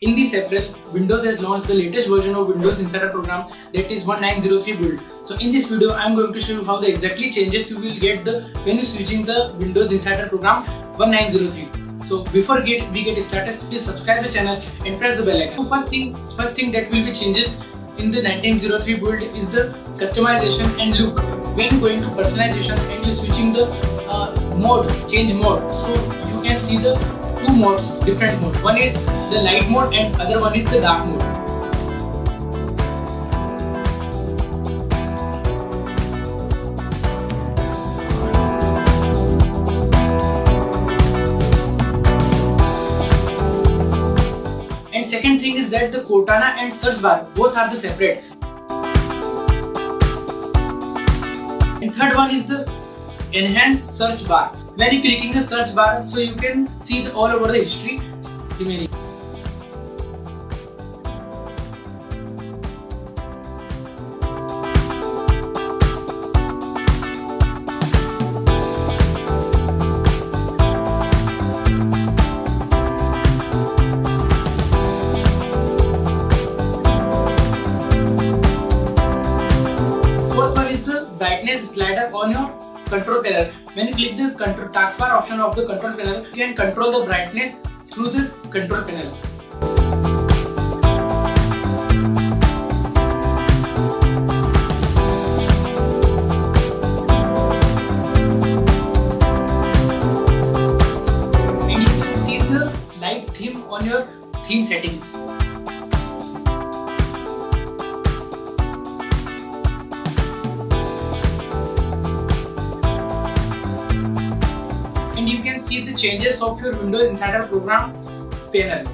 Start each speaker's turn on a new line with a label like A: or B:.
A: In this April, Windows has launched the latest version of Windows Insider program, that is 1903 build. So in this video, I am going to show you how the exactly changes you will get when you switching the Windows Insider program 1903. So before we get started, please subscribe the channel and press the bell icon. So first thing that will be changes in the 1903 build is the customization and look. When you go into personalization and you switching the change mode, so you can see the two modes, different mode. One is the light mode and other one is the dark mode. And second thing is that the Cortana and search bar both are the separate. And third one is the enhanced search bar. When you clicking the search bar, so you can see all over the history remaining. Fourth one is the brightness slider on your control panel. When you click the taskbar option of the control panel, you can control the brightness through the control panel. And you can see the light theme on your theme settings. And you can see the changes of your Windows Insider program panel.